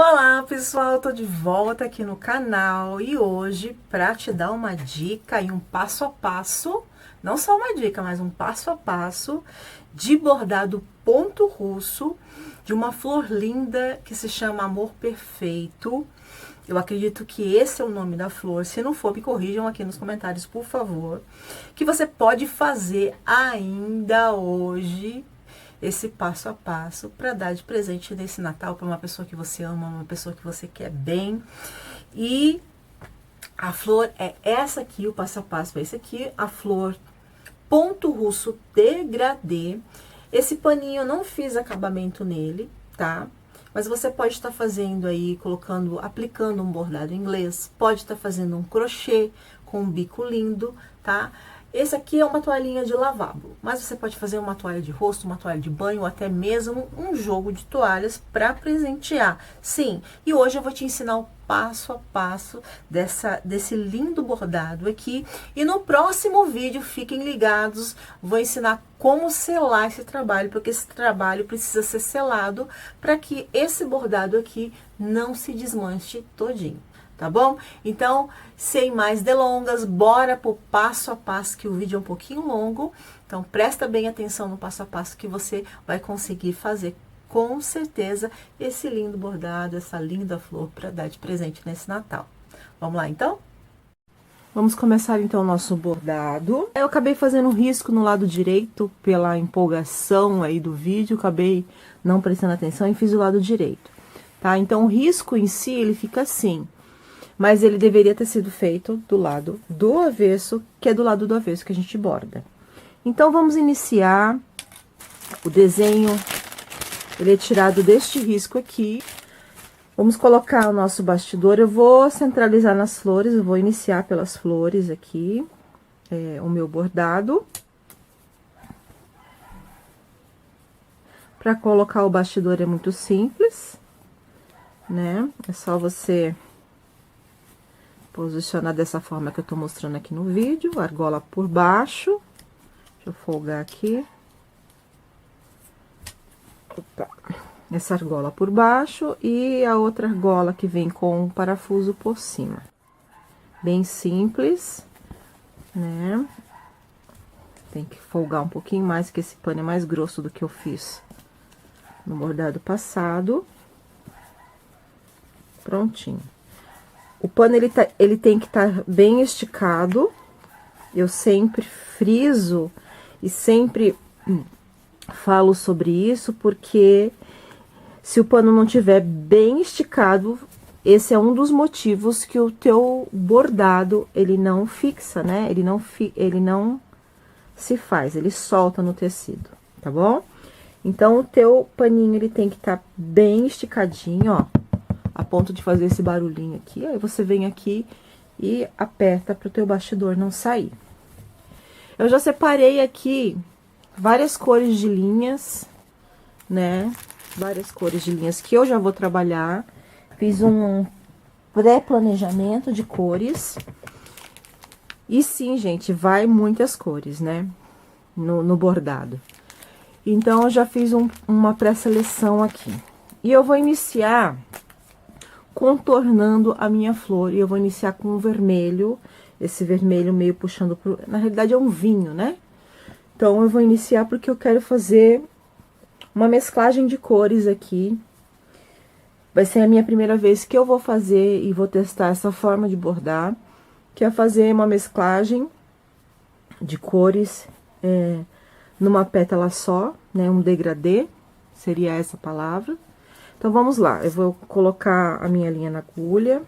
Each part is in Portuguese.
Olá pessoal, tô de volta aqui no canal e hoje para te dar uma dica e um passo a passo, não só uma dica, mas um passo a passo de bordado ponto russo de uma flor linda que se chama Amor Perfeito. Eu acredito que esse é o nome da flor, se não for me corrijam aqui nos comentários, por favor, que você pode fazer ainda hoje esse passo a passo para dar de presente nesse Natal para uma pessoa que você ama, uma pessoa que você quer bem. E a flor é essa aqui, o passo a passo é esse aqui, a flor ponto russo degradê. Esse paninho eu não fiz acabamento nele, tá? Mas você pode estar fazendo aí, colocando, aplicando um bordado inglês, pode estar fazendo um crochê com um bico lindo, tá? Esse aqui é uma toalhinha de lavabo, mas você pode fazer uma toalha de rosto, uma toalha de banho, ou até mesmo um jogo de toalhas para presentear. Sim, e hoje eu vou te ensinar o passo a passo desse lindo bordado aqui. E no próximo vídeo, fiquem ligados, vou ensinar como selar esse trabalho, porque esse trabalho precisa ser selado para que esse bordado aqui não se desmanche todinho. Tá bom? Então, sem mais delongas, bora pro passo a passo, que o vídeo é um pouquinho longo. Então, presta bem atenção no passo a passo que você vai conseguir fazer com certeza esse lindo bordado, essa linda flor para dar de presente nesse Natal. Vamos lá, então? Vamos começar, então, o nosso bordado. Eu acabei fazendo um risco no lado direito, pela empolgação aí do vídeo, acabei não prestando atenção e fiz o lado direito, tá? Então, o risco em si, ele fica assim. Mas ele deveria ter sido feito do lado do avesso, que é do lado do avesso que a gente borda. Então, vamos iniciar o desenho, ele é tirado deste risco aqui. Vamos colocar o nosso bastidor, eu vou centralizar nas flores, eu vou iniciar pelas flores aqui, o meu bordado. Para colocar o bastidor é muito simples, né? É só você posicionar dessa forma que eu tô mostrando aqui no vídeo, argola por baixo. Deixa eu folgar aqui. Opa. Essa argola por baixo e a outra argola que vem com o parafuso por cima. Bem simples, né? Tem que folgar um pouquinho mais, que esse pano é mais grosso do que eu fiz no bordado passado. Prontinho. O pano, ele tem que estar bem esticado. Eu sempre friso e sempre falo sobre isso, porque se o pano não tiver bem esticado, esse é um dos motivos que o teu bordado, ele não fixa, né? Ele não se faz, ele solta no tecido, tá bom? Então, o teu paninho, ele tem que estar bem esticadinho, ó. A ponto de fazer esse barulhinho aqui, aí você vem aqui e aperta para o teu bastidor não sair. Eu já separei aqui várias cores de linhas, né? Várias cores de linhas que eu já vou trabalhar. Fiz um pré-planejamento de cores. E sim, gente, vai muitas cores, né? No bordado. Então, eu já fiz uma pré-seleção aqui. E eu vou iniciar contornando a minha flor, e eu vou iniciar com o vermelho, esse vermelho meio puxando pro... Na realidade, é um vinho, né? Então, eu vou iniciar porque eu quero fazer uma mesclagem de cores aqui. Vai ser a minha primeira vez que eu vou fazer e vou testar essa forma de bordar, que é fazer uma mesclagem de cores numa pétala só, né? Um degradê, seria essa palavra. Então, vamos lá, eu vou colocar a minha linha na agulha.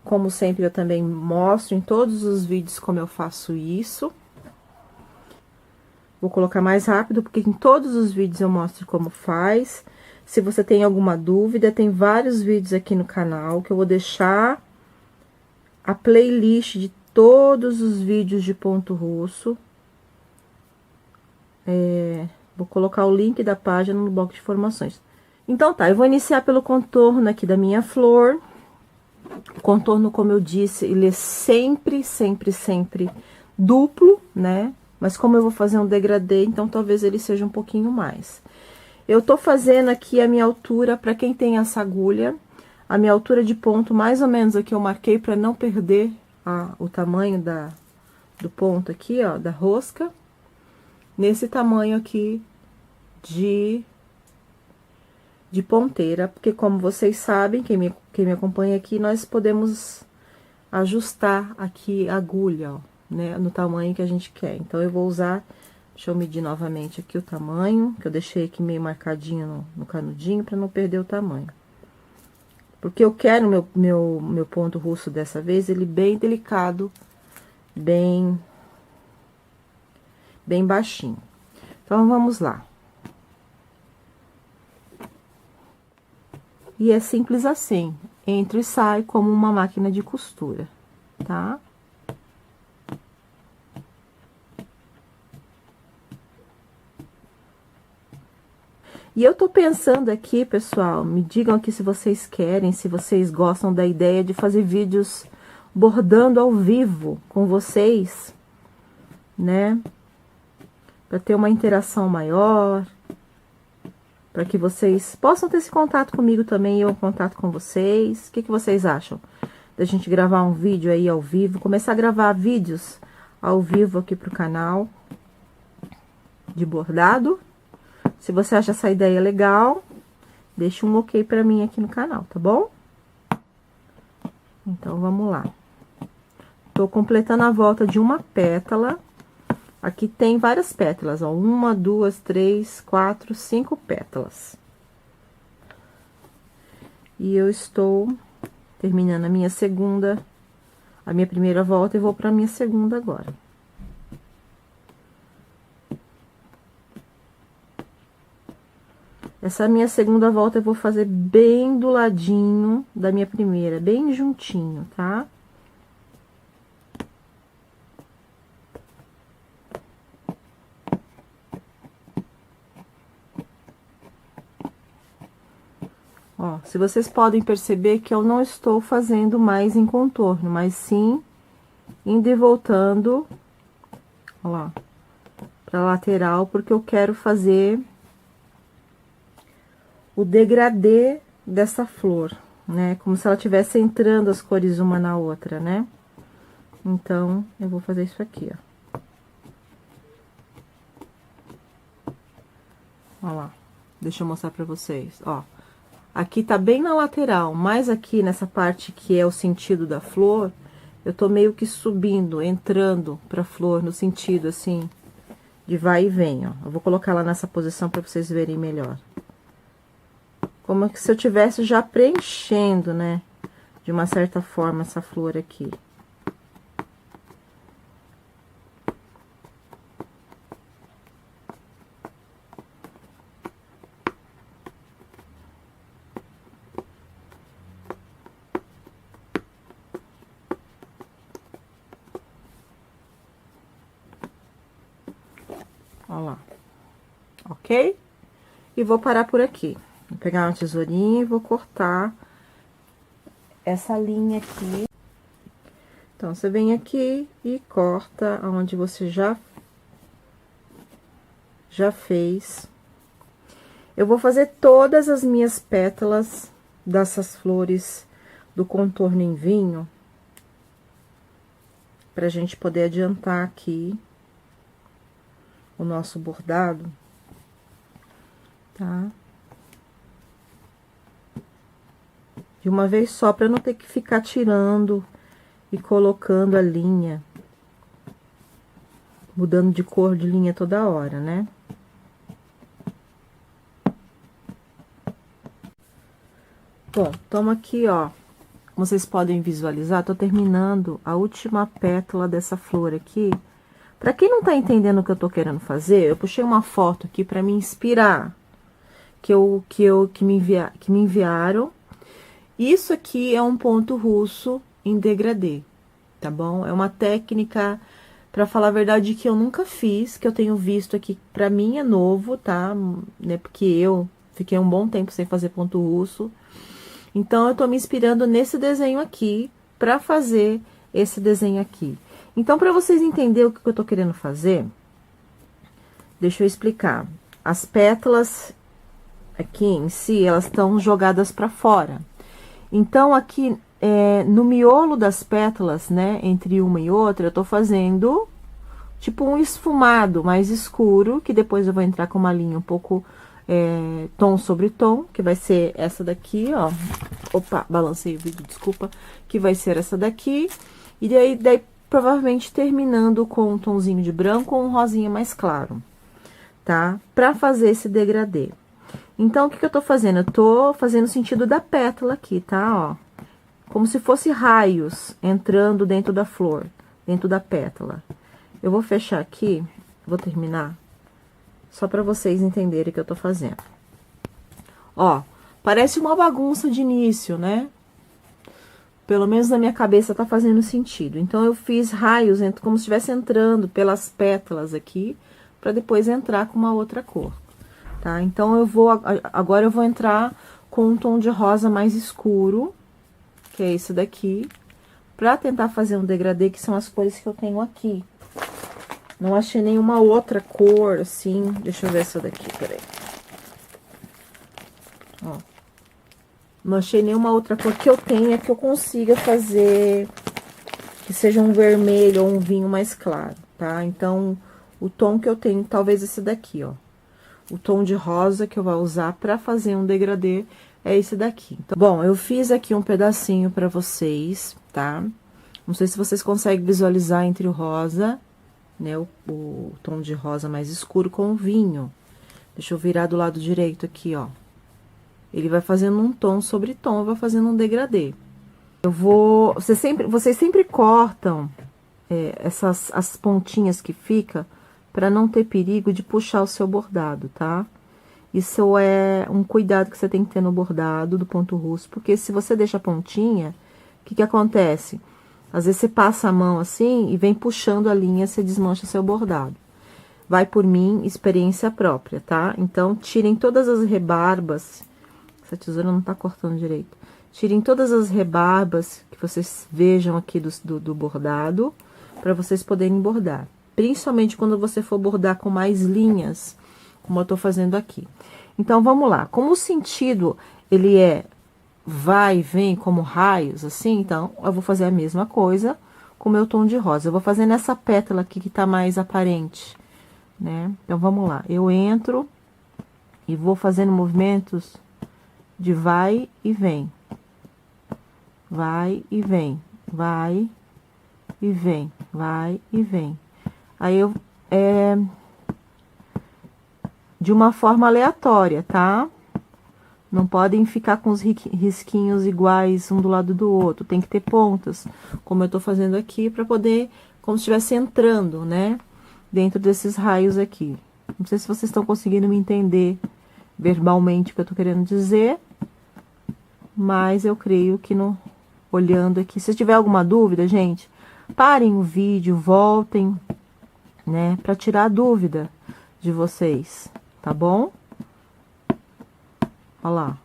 Como sempre, eu também mostro em todos os vídeos como eu faço isso. Vou colocar mais rápido, porque em todos os vídeos eu mostro como faz. Se você tem alguma dúvida, tem vários vídeos aqui no canal, que eu vou deixar a playlist de todos os vídeos de ponto russo. Vou colocar o link da página no bloco de informações. Então, tá, eu vou iniciar pelo contorno aqui da minha flor. O contorno, como eu disse, ele é sempre duplo, né? Mas como eu vou fazer um degradê, então talvez ele seja um pouquinho mais. Eu tô fazendo aqui a minha altura, para quem tem essa agulha, a minha altura de ponto, mais ou menos aqui eu marquei para não perder o tamanho do ponto aqui, ó, da rosca. Nesse tamanho aqui de ponteira, porque como vocês sabem, quem me acompanha aqui, nós podemos ajustar aqui a agulha, ó, né, no tamanho que a gente quer. Então, eu vou usar, deixa eu medir novamente aqui o tamanho, que eu deixei aqui meio marcadinho no canudinho, para não perder o tamanho. Porque eu quero meu ponto russo dessa vez, ele bem delicado, bem baixinho. Então, vamos lá. E é simples assim, entra e sai como uma máquina de costura, tá? E eu tô pensando aqui, pessoal, me digam aqui se vocês querem, se vocês gostam da ideia de fazer vídeos bordando ao vivo com vocês, né? Para ter uma interação maior, para que vocês possam ter esse contato comigo também, eu em contato com vocês. O que vocês acham da gente gravar um vídeo aí ao vivo, começar a gravar vídeos ao vivo aqui pro canal de bordado? Se você acha essa ideia legal, deixa um ok pra mim aqui no canal, tá bom? Então, vamos lá. Tô completando a volta de uma pétala. Aqui tem várias pétalas, ó. 1, 2, 3, 4, 5 pétalas. E eu estou terminando a minha primeira volta e vou pra minha segunda agora. Essa minha segunda volta eu vou fazer bem do ladinho da minha primeira, bem juntinho, tá? Ó, se vocês podem perceber que eu não estou fazendo mais em contorno, mas sim indo e voltando, ó lá, pra lateral, porque eu quero fazer o degradê dessa flor, né? Como se ela estivesse entrando as cores uma na outra, né? Então, eu vou fazer isso aqui, ó. Ó lá, deixa eu mostrar pra vocês, ó. Aqui tá bem na lateral, mas aqui nessa parte que é o sentido da flor, eu tô meio que subindo, entrando pra flor, no sentido, assim, de vai e vem, ó. Eu vou colocar ela nessa posição pra vocês verem melhor. Como se eu tivesse já preenchendo, né, de uma certa forma, essa flor aqui. Ó lá. Ok? E vou parar por aqui. Vou pegar uma tesourinha e vou cortar essa linha aqui. Então, você vem aqui e corta onde você já fez. Eu vou fazer todas as minhas pétalas dessas flores do contorno em vinho, pra gente poder adiantar aqui o nosso bordado, tá? De uma vez só, pra não ter que ficar tirando e colocando a linha, mudando de cor de linha toda hora, né? Bom, toma aqui, ó, como vocês podem visualizar, tô terminando a última pétala dessa flor aqui. Pra quem não tá entendendo o que eu tô querendo fazer, eu puxei uma foto aqui pra me inspirar, que me enviaram. Isso aqui é um ponto russo em degradê, tá bom? É uma técnica, pra falar a verdade, que eu nunca fiz, que eu tenho visto aqui, pra mim é novo, tá? Né? Porque eu fiquei um bom tempo sem fazer ponto russo. Então, eu tô me inspirando nesse desenho aqui, pra fazer esse desenho aqui. Então, pra vocês entenderem o que eu tô querendo fazer, deixa eu explicar. As pétalas, aqui em si, elas estão jogadas para fora. Então, aqui no miolo das pétalas, né, entre uma e outra, eu tô fazendo tipo um esfumado mais escuro, que depois eu vou entrar com uma linha um pouco tom sobre tom, que vai ser essa daqui, ó. Opa, balancei o vídeo, desculpa. Que vai ser essa daqui. E daí provavelmente terminando com um tomzinho de branco ou um rosinha mais claro, tá? Pra fazer esse degradê. Então, o que eu tô fazendo? Eu tô fazendo o sentido da pétala aqui, tá? Ó, como se fosse raios entrando dentro da flor, dentro da pétala. Eu vou fechar aqui, vou terminar, só pra vocês entenderem o que eu tô fazendo. Ó, parece uma bagunça de início, né? Pelo menos na minha cabeça tá fazendo sentido. Então, eu fiz raios como se estivesse entrando pelas pétalas aqui, pra depois entrar com uma outra cor. Tá? Então, agora eu vou entrar com um tom de rosa mais escuro, que é esse daqui, pra tentar fazer um degradê, que são as cores que eu tenho aqui. Não achei nenhuma outra cor, assim, deixa eu ver essa daqui, peraí. Ó. Não achei nenhuma outra cor que eu tenha, que eu consiga fazer, que seja um vermelho ou um vinho mais claro, tá? Então, o tom que eu tenho, talvez esse daqui, ó. O tom de rosa que eu vou usar pra fazer um degradê é esse daqui. Então, bom, eu fiz aqui um pedacinho pra vocês, tá? Não sei se vocês conseguem visualizar entre o rosa, né? O tom de rosa mais escuro com o vinho. Deixa eu virar do lado direito aqui, ó. Ele vai fazendo um tom sobre tom, vai fazendo um degradê. Vocês sempre cortam as pontinhas que fica, para não ter perigo de puxar o seu bordado, tá? Isso é um cuidado que você tem que ter no bordado do ponto russo, porque se você deixa a pontinha, o que acontece? Às vezes você passa a mão assim e vem puxando a linha, você desmancha seu bordado. Vai por mim, experiência própria, tá? Então, tirem todas as rebarbas. Essa tesoura não tá cortando direito. Tirem todas as rebarbas que vocês vejam aqui do bordado, para vocês poderem bordar. Principalmente quando você for bordar com mais linhas, como eu tô fazendo aqui. Então, vamos lá. Como o sentido, ele vai e vem como raios, assim, então, eu vou fazer a mesma coisa com o meu tom de rosa. Eu vou fazer nessa pétala aqui que tá mais aparente, né? Então, vamos lá. Eu entro e vou fazendo movimentos de vai e vem. Vai e vem. Vai e vem. Vai e vem. Aí, de uma forma aleatória, tá? Não podem ficar com os risquinhos iguais um do lado do outro. Tem que ter pontas, como eu tô fazendo aqui, pra poder, como se estivesse entrando, né? Dentro desses raios aqui. Não sei se vocês estão conseguindo me entender verbalmente o que eu tô querendo dizer. Mas eu creio que olhando aqui. Se tiver alguma dúvida, gente, parem o vídeo, voltem, né? Pra tirar a dúvida de vocês, tá bom? Olha lá.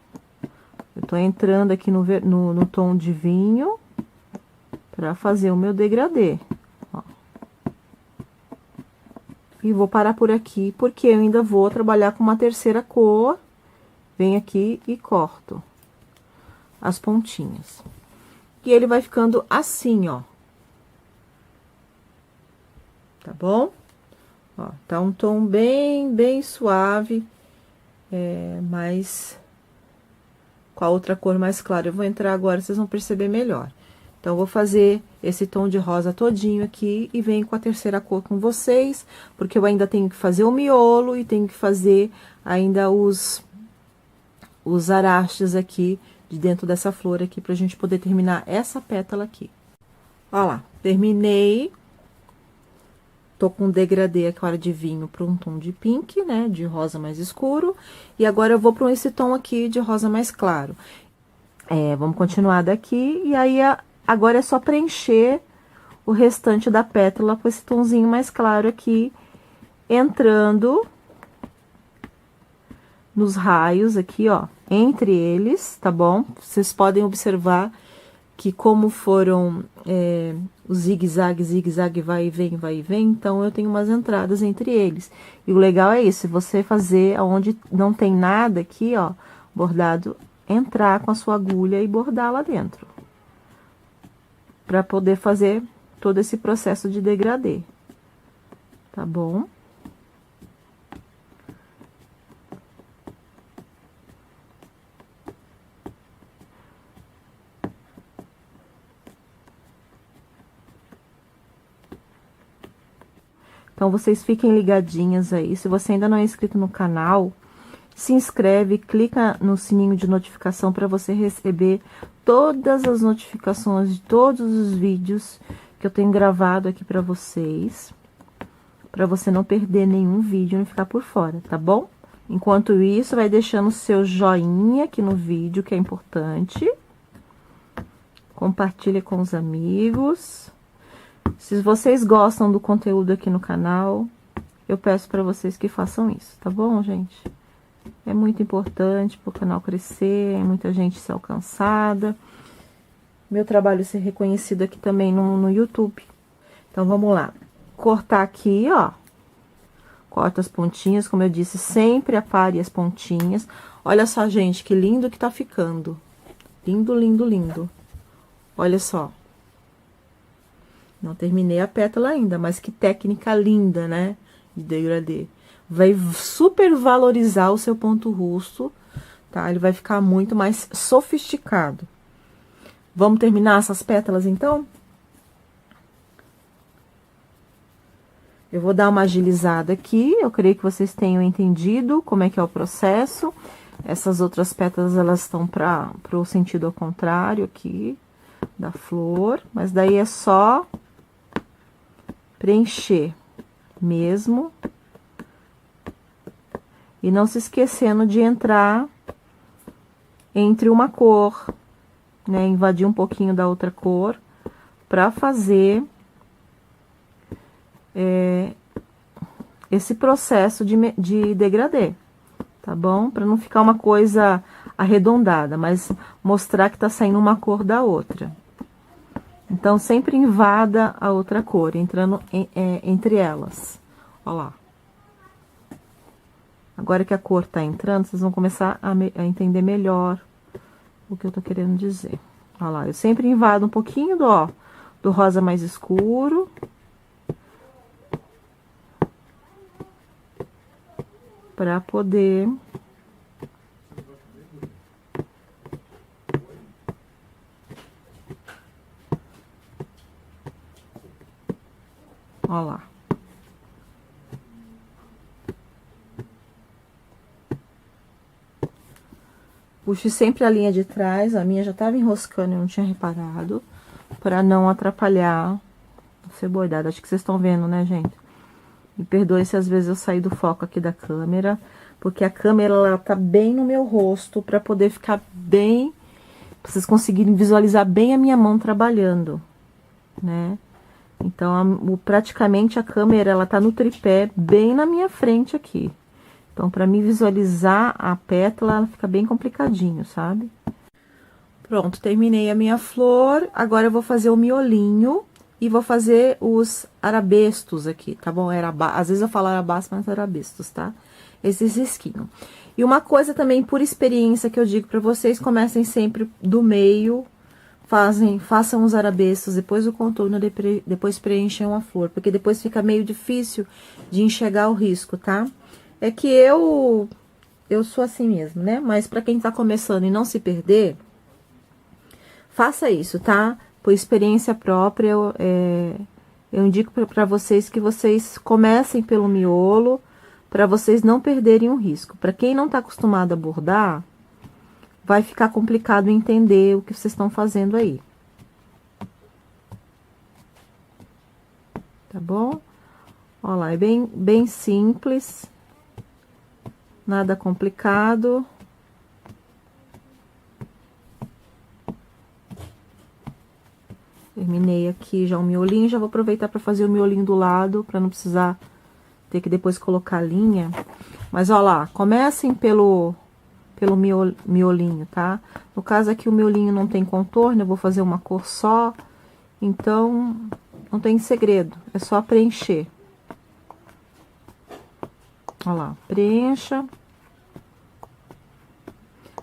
Eu tô entrando aqui no tom de vinho pra fazer o meu degradê. Ó. E vou parar por aqui, porque eu ainda vou trabalhar com uma terceira cor. Venho aqui e corto as pontinhas. E ele vai ficando assim, ó. Tá bom? Ó, tá um tom bem suave, mas com a outra cor mais clara. Eu vou entrar agora, vocês vão perceber melhor. Então, eu vou fazer esse tom de rosa todinho aqui e venho com a terceira cor com vocês, porque eu ainda tenho que fazer o miolo e tenho que fazer ainda os arastes aqui de dentro dessa flor aqui, pra gente poder terminar essa pétala aqui. Ó lá, terminei. Tô com um degradê agora de vinho para um tom de pink, né, de rosa mais escuro. E agora eu vou para esse tom aqui de rosa mais claro. Vamos continuar daqui, e aí agora é só preencher o restante da pétala com esse tomzinho mais claro aqui, entrando nos raios aqui, ó, entre eles, tá bom? Vocês podem observar que como foram o zigue-zague, zigue-zague, vai e vem, então eu tenho umas entradas entre eles. E o legal é isso, você fazer onde não tem nada aqui, ó, bordado, entrar com a sua agulha e bordar lá dentro. Para poder fazer todo esse processo de degradê. Tá bom? Então, vocês fiquem ligadinhas aí. Se você ainda não é inscrito no canal, se inscreve, clica no sininho de notificação para você receber todas as notificações de todos os vídeos que eu tenho gravado aqui para vocês. Para você não perder nenhum vídeo e não ficar por fora, tá bom? Enquanto isso, vai deixando o seu joinha aqui no vídeo, que é importante. Compartilha com os amigos. Se vocês gostam do conteúdo aqui no canal, eu peço para vocês que façam isso, tá bom, gente? É muito importante para o canal crescer, muita gente ser alcançada. Meu trabalho ser reconhecido aqui também no YouTube. Então, vamos lá. Cortar aqui, ó. Corta as pontinhas, como eu disse, sempre apare as pontinhas. Olha só, gente, que lindo que tá ficando. Lindo, lindo, lindo. Olha só. Não terminei a pétala ainda, mas que técnica linda, né? De degradê. Vai super valorizar o seu ponto rusto, tá? Ele vai ficar muito mais sofisticado. Vamos terminar essas pétalas, então? Eu vou dar uma agilizada aqui, eu creio que vocês tenham entendido como é que é o processo. Essas outras pétalas, elas estão para o sentido ao contrário aqui da flor, mas daí é só preencher mesmo. E não se esquecendo de entrar entre uma cor, né, invadir um pouquinho da outra cor, para fazer esse processo de degradê, tá bom? Para não ficar uma coisa arredondada, mas mostrar que tá saindo uma cor da outra. Então, sempre invada a outra cor, entrando entre elas. Ó lá. Agora que a cor tá entrando, vocês vão começar a entender melhor o que eu tô querendo dizer. Ó lá, eu sempre invado um pouquinho do rosa mais escuro. Para poder ó lá. Puxe sempre a linha de trás, a minha já estava enroscando, eu não tinha reparado, para não atrapalhar o ser bordado. Acho que vocês estão vendo, né, gente? Me perdoe se às vezes eu sair do foco aqui da câmera, porque a câmera, ela tá bem no meu rosto, para poder ficar bem, pra vocês conseguirem visualizar bem a minha mão trabalhando, né? Então, praticamente a câmera, ela tá no tripé, bem na minha frente aqui. Então, para me visualizar a pétala, ela fica bem complicadinho, sabe? Pronto, terminei a minha flor, agora eu vou fazer o miolinho. E vou fazer os arabestos aqui, tá bom? Às vezes eu falo arabastos, mas arabestos, tá? Esses risquinhos. E uma coisa também, por experiência, que eu digo pra vocês, comecem sempre do meio, façam os arabestos, depois o contorno, depois preencham a flor, porque depois fica meio difícil de enxergar o risco, tá? É que eu sou assim mesmo, né? Mas pra quem tá começando e não se perder, faça isso, tá? Por experiência própria, eu indico para vocês que vocês comecem pelo miolo, para vocês não perderem o risco. Para quem não tá acostumado a bordar, vai ficar complicado entender o que vocês estão fazendo aí. Tá bom? Ó lá, é bem simples, nada complicado. Terminei aqui já o miolinho, já vou aproveitar para fazer o miolinho do lado, para não precisar ter que depois colocar a linha. Mas, ó lá, comecem pelo pelo miolinho, tá? No caso aqui o miolinho não tem contorno, eu vou fazer uma cor só, então não tem segredo, é só preencher. Olha lá, preencha.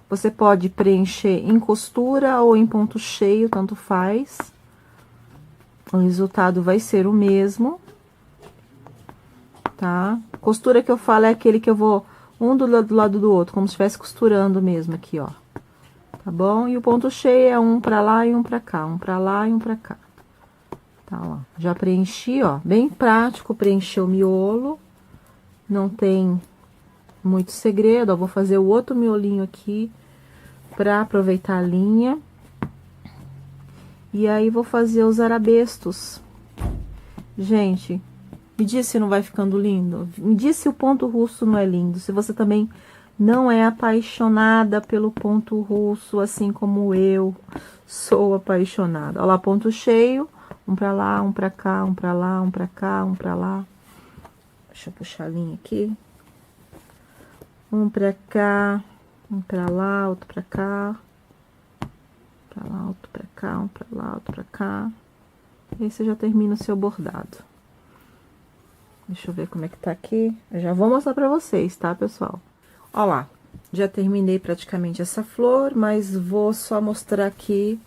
Você pode preencher em costura ou em ponto cheio, tanto faz. O resultado vai ser o mesmo, tá? Costura que eu falo é aquele que eu vou um do lado do outro, como se estivesse costurando mesmo aqui, ó. Tá bom? E o ponto cheio é um pra lá e um pra cá, um pra lá e um pra cá. Tá, ó. Já preenchi, ó. Bem prático preencher o miolo. Não tem muito segredo, ó. Vou fazer o outro miolinho aqui pra aproveitar a linha. E aí, vou fazer os arabestos. Gente, me diz se não vai ficando lindo. Me diz se o ponto russo não é lindo. Se você também não é apaixonada pelo ponto russo, assim como eu sou apaixonada. Olha lá, ponto cheio. Um pra lá, um pra cá, um pra lá, um pra cá, um pra lá. Deixa eu puxar a linha aqui. Um pra cá, um pra lá, outro pra cá. Pra lá, outro pra cá, um pra lá, outro pra cá. E aí você já termina o seu bordado. Deixa eu ver como é que tá aqui. Eu já vou mostrar pra vocês, tá, pessoal? Ó lá, já terminei praticamente essa flor, mas vou só mostrar aqui,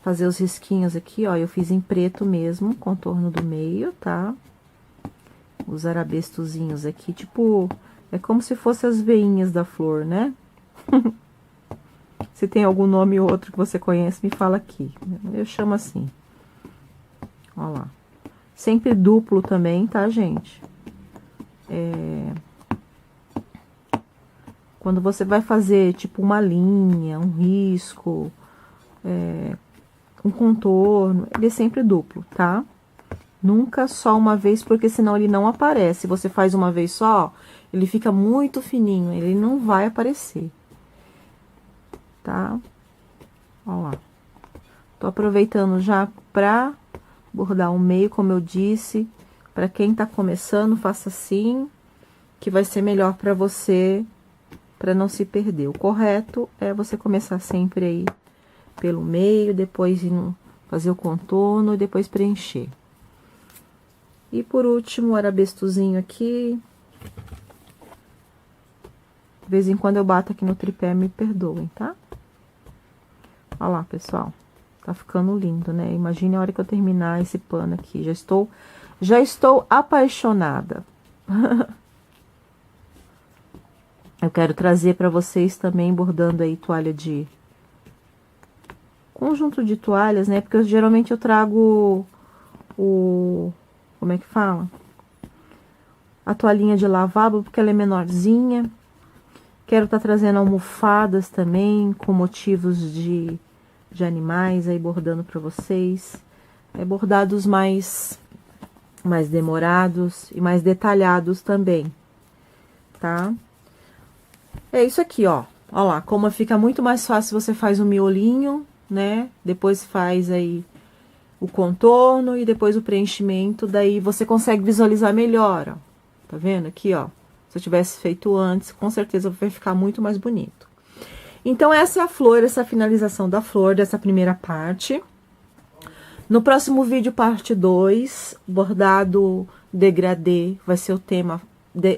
fazer os risquinhos aqui, ó. Eu fiz em preto mesmo, contorno do meio, tá? Os arabestozinhos aqui, tipo, é como se fossem as veinhas da flor, né? Se tem algum nome ou outro que você conhece, me fala aqui. Eu chamo assim. Ó lá. Sempre duplo também, tá, gente? Quando você vai fazer, tipo, uma linha, um risco, um contorno, ele é sempre duplo, tá? Nunca só uma vez, porque senão ele não aparece. Se você faz uma vez só, ele fica muito fininho, ele não vai aparecer. Tá? Ó lá. Tô aproveitando já pra bordar o meio, como eu disse. Pra quem tá começando, faça assim, que vai ser melhor pra você, pra não se perder. O correto é você começar sempre aí pelo meio, depois fazer o contorno e depois preencher. E por último, o arabestozinho aqui. De vez em quando eu bato aqui no tripé, me perdoem, tá? Olha lá, pessoal. Tá ficando lindo, né? Imagine a hora que eu terminar esse pano aqui. Já estou apaixonada. Eu quero trazer pra vocês também, bordando aí toalha de... conjunto de toalhas, né? Porque geralmente eu trago como é que fala? A toalhinha de lavabo, porque ela é menorzinha. Quero estar trazendo almofadas também, com motivos de animais, aí bordando pra vocês. Bordados mais demorados e mais detalhados também, tá? É isso aqui, ó. Ó lá, como fica muito mais fácil, você faz o miolinho, né? Depois faz aí o contorno e depois o preenchimento, daí você consegue visualizar melhor, ó. Tá vendo aqui, ó? Se eu tivesse feito antes, com certeza vai ficar muito mais bonito. Então, essa é a flor, essa é a finalização da flor, dessa primeira parte. No próximo vídeo, parte 2, bordado degradê, vai ser o tema,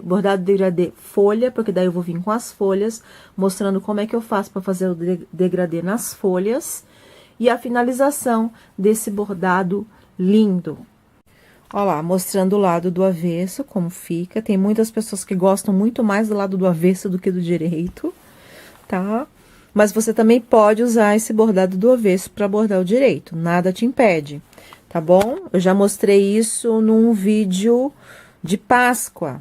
bordado degradê folha, porque daí eu vou vir com as folhas, mostrando como é que eu faço para fazer o degradê nas folhas. E a finalização desse bordado lindo. Ó lá, mostrando o lado do avesso, como fica. Tem muitas pessoas que gostam muito mais do lado do avesso do que do direito, tá? Mas você também pode usar esse bordado do avesso para bordar o direito, nada te impede, tá bom? Eu já mostrei isso num vídeo de Páscoa,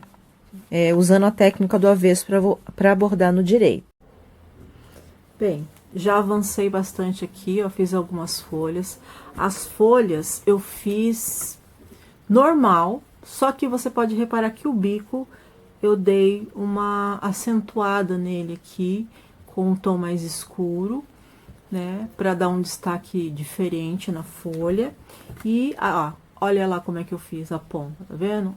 usando a técnica do avesso para bordar no direito. Bem, já avancei bastante aqui, ó, fiz algumas folhas. As folhas eu fiz normal, só que você pode reparar que o bico eu dei uma acentuada nele aqui, com um tom mais escuro, né, para dar um destaque diferente na folha. E, olha lá como é que eu fiz a ponta, tá vendo?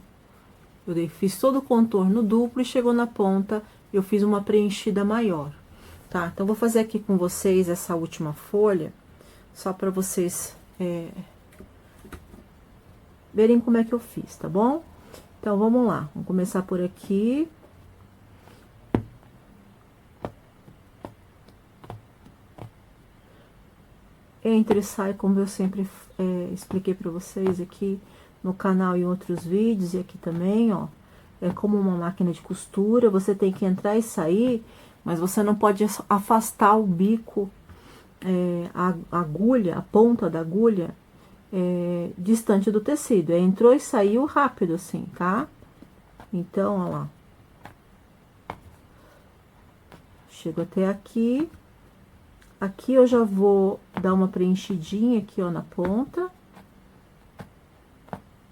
Fiz todo o contorno duplo e chegou na ponta, eu fiz uma preenchida maior, tá? Então, vou fazer aqui com vocês essa última folha, só para vocês verem como é que eu fiz, tá bom? Então, vamos lá. Vamos começar por aqui. Entra e sai, como eu sempre expliquei para vocês aqui no canal e em outros vídeos, e aqui também, ó. É como uma máquina de costura, você tem que entrar e sair, mas você não pode afastar o bico, a agulha, a ponta da agulha, distante do tecido. Entrou e saiu rápido assim, tá? Então, ó lá. Chego até aqui. Aqui eu já vou dar uma preenchidinha aqui, ó, na ponta.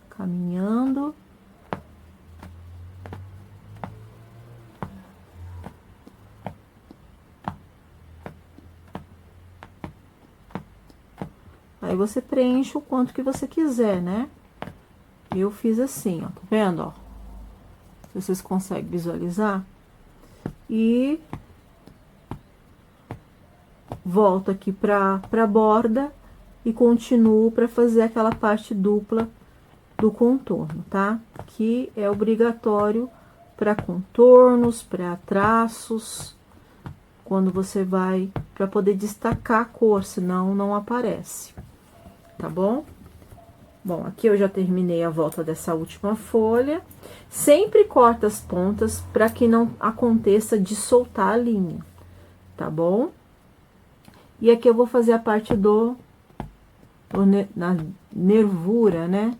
Caminhando. Aí você preenche o quanto que você quiser, né? Eu fiz assim, ó, tá vendo, ó? Se vocês conseguem visualizar. E volto aqui pra borda e continuo para fazer aquela parte dupla do contorno, tá? Que é obrigatório para contornos, para traços, quando você vai, para poder destacar a cor, senão não aparece, tá bom? Bom, aqui eu já terminei a volta dessa última folha. Sempre corta as pontas para que não aconteça de soltar a linha, tá bom? E aqui eu vou fazer a parte na nervura, né,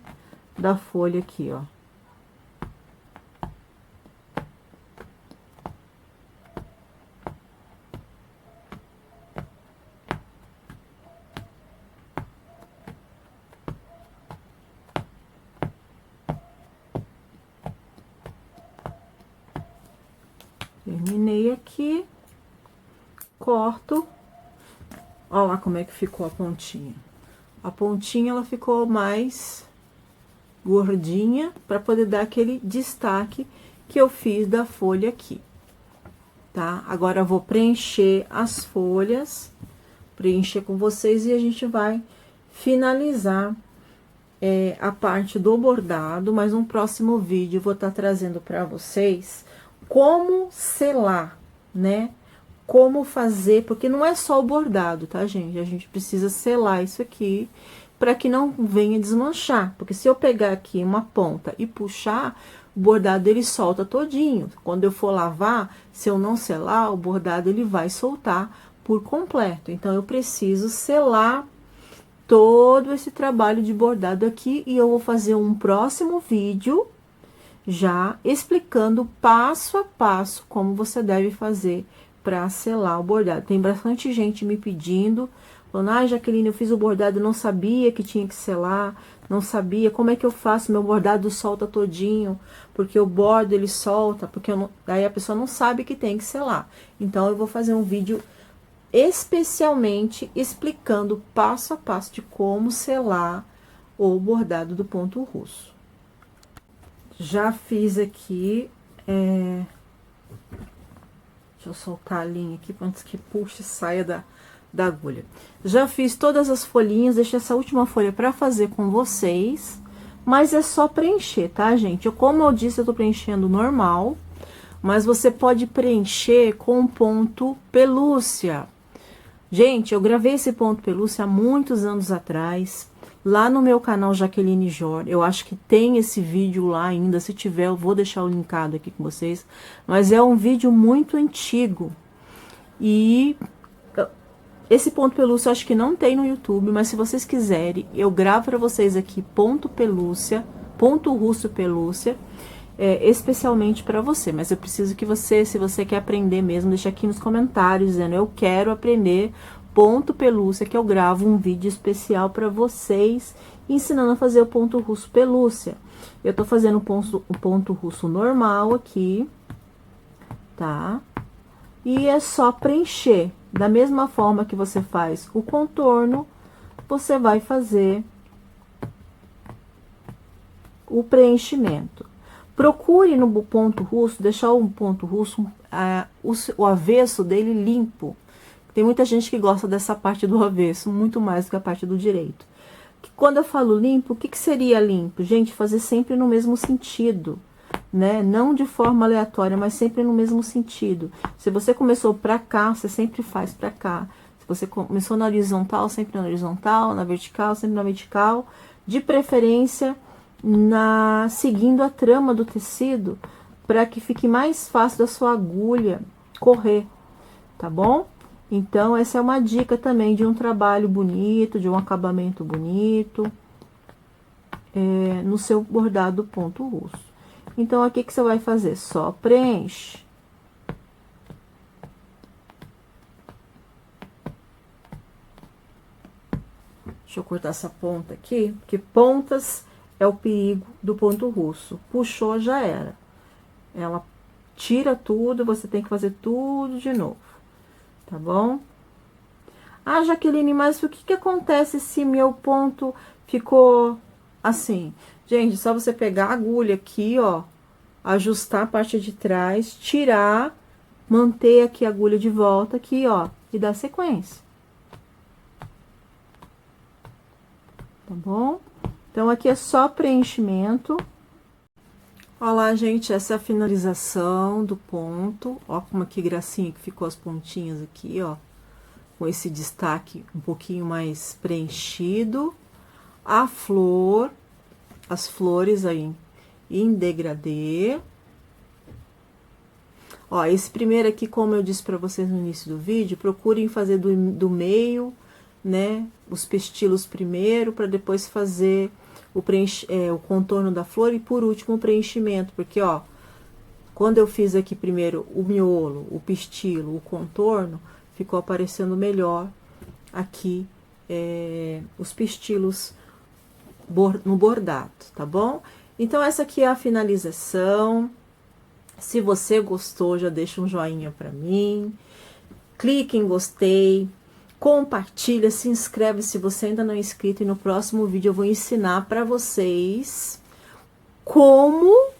da folha aqui, ó. Terminei aqui, corto. Olha lá como é que ficou a pontinha. A pontinha, ela ficou mais gordinha, para poder dar aquele destaque que eu fiz da folha aqui, tá? Agora, eu vou preencher as folhas, preencher com vocês, e a gente vai finalizar a parte do bordado, mas no próximo vídeo eu vou estar trazendo para vocês como selar, né? Como fazer, porque não é só o bordado, tá, gente? A gente precisa selar isso aqui para que não venha desmanchar, porque se eu pegar aqui uma ponta e puxar, o bordado ele solta todinho. Quando eu for lavar, se eu não selar, o bordado ele vai soltar por completo. Então, eu preciso selar todo esse trabalho de bordado aqui, e eu vou fazer um próximo vídeo já explicando passo a passo como você deve fazer para selar o bordado. Tem bastante gente me pedindo, falando: ah, Jaqueline, eu fiz o bordado, não sabia que tinha que selar, não sabia, como é que eu faço? Meu bordado solta todinho, porque o bordo ele solta, porque eu não... Aí a pessoa não sabe que tem que selar. Então, eu vou fazer um vídeo especialmente explicando passo a passo de como selar o bordado do ponto russo. Já fiz aqui, deixa eu soltar a linha aqui antes que puxe e saia da agulha. Já fiz todas as folhinhas, deixei essa última folha para fazer com vocês, mas é só preencher, tá, gente? Como eu disse, eu tô preenchendo normal, mas você pode preencher com ponto pelúcia. Gente, eu gravei esse ponto pelúcia há muitos anos atrás, lá no meu canal Jaqueline Jor. Eu acho que tem esse vídeo lá ainda, se tiver eu vou deixar o linkado aqui com vocês, mas é um vídeo muito antigo. E esse ponto pelúcia eu acho que não tem no YouTube, mas se vocês quiserem, eu gravo para vocês aqui ponto pelúcia, ponto russo pelúcia, especialmente para você. Mas eu preciso que você, se você quer aprender mesmo, deixa aqui nos comentários dizendo: eu quero aprender ponto pelúcia, que eu gravo um vídeo especial para vocês ensinando a fazer o ponto russo pelúcia. Eu tô fazendo o ponto russo normal aqui, tá? E é só preencher. Da mesma forma que você faz o contorno, você vai fazer o preenchimento. Procure no ponto russo, deixar o ponto russo o avesso dele limpo. Tem muita gente que gosta dessa parte do avesso, muito mais do que a parte do direito. Quando eu falo limpo, o que seria limpo? Gente, fazer sempre no mesmo sentido, né? Não de forma aleatória, mas sempre no mesmo sentido. Se você começou pra cá, você sempre faz pra cá. Se você começou na horizontal, sempre na horizontal, na vertical, sempre na vertical. De preferência, seguindo a trama do tecido, para que fique mais fácil da sua agulha correr, tá bom? Então, essa é uma dica também de um trabalho bonito, de um acabamento bonito, no seu bordado ponto russo. Então, aqui que você vai fazer? Só preenche. Deixa eu cortar essa ponta aqui, porque pontas é o perigo do ponto russo. Puxou, já era. Ela tira tudo, você tem que fazer tudo de novo, tá bom? Ah, Jaqueline, mas o que acontece se meu ponto ficou assim? Gente, só você pegar a agulha aqui, ó, ajustar a parte de trás, tirar, manter aqui a agulha de volta aqui, ó, e dar sequência. Tá bom? Então, aqui é só preenchimento. Olha lá, gente, essa é a finalização do ponto. Ó, como que gracinha que ficou as pontinhas aqui, ó. Com esse destaque um pouquinho mais preenchido. A flor, as flores aí em degradê. Ó, esse primeiro aqui, como eu disse pra vocês no início do vídeo, procurem fazer do meio, né, os pestilos primeiro, para depois fazer o contorno da flor e por último o preenchimento, porque ó, quando eu fiz aqui primeiro o miolo, o pistilo, o contorno, ficou aparecendo melhor aqui os pistilos no bordado, tá bom? Então essa aqui é a finalização. Se você gostou, já deixa um joinha pra mim, clique em gostei, compartilha, se inscreve se você ainda não é inscrito, e no próximo vídeo eu vou ensinar para vocês como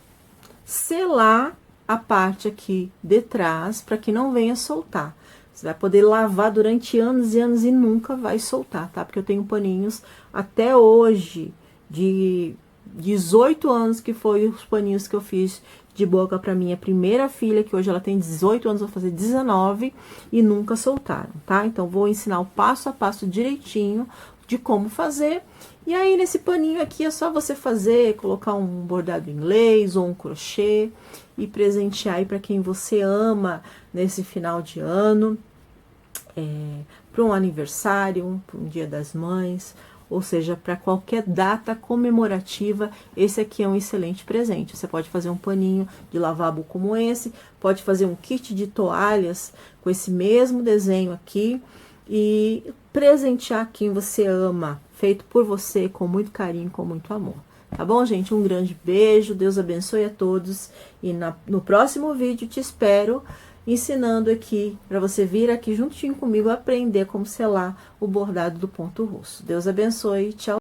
selar a parte aqui de trás para que não venha soltar. Você vai poder lavar durante anos e anos e nunca vai soltar, tá? Porque eu tenho paninhos até hoje de 18 anos, que foi os paninhos que eu fiz de boca para minha primeira filha, que hoje ela tem 18 anos, vai fazer 19, e nunca soltaram, tá? Então, vou ensinar o passo a passo direitinho de como fazer. E aí, nesse paninho aqui, é só você fazer, colocar um bordado inglês ou um crochê e presentear aí para quem você ama nesse final de ano, para um aniversário, para um Dia das Mães, ou seja, para qualquer data comemorativa, esse aqui é um excelente presente. Você pode fazer um paninho de lavabo como esse, pode fazer um kit de toalhas com esse mesmo desenho aqui e presentear quem você ama, feito por você, com muito carinho, com muito amor. Tá bom, gente? Um grande beijo, Deus abençoe a todos, e no próximo vídeo te espero ensinando aqui, para você vir aqui juntinho comigo aprender como selar o bordado do ponto russo. Deus abençoe, tchau!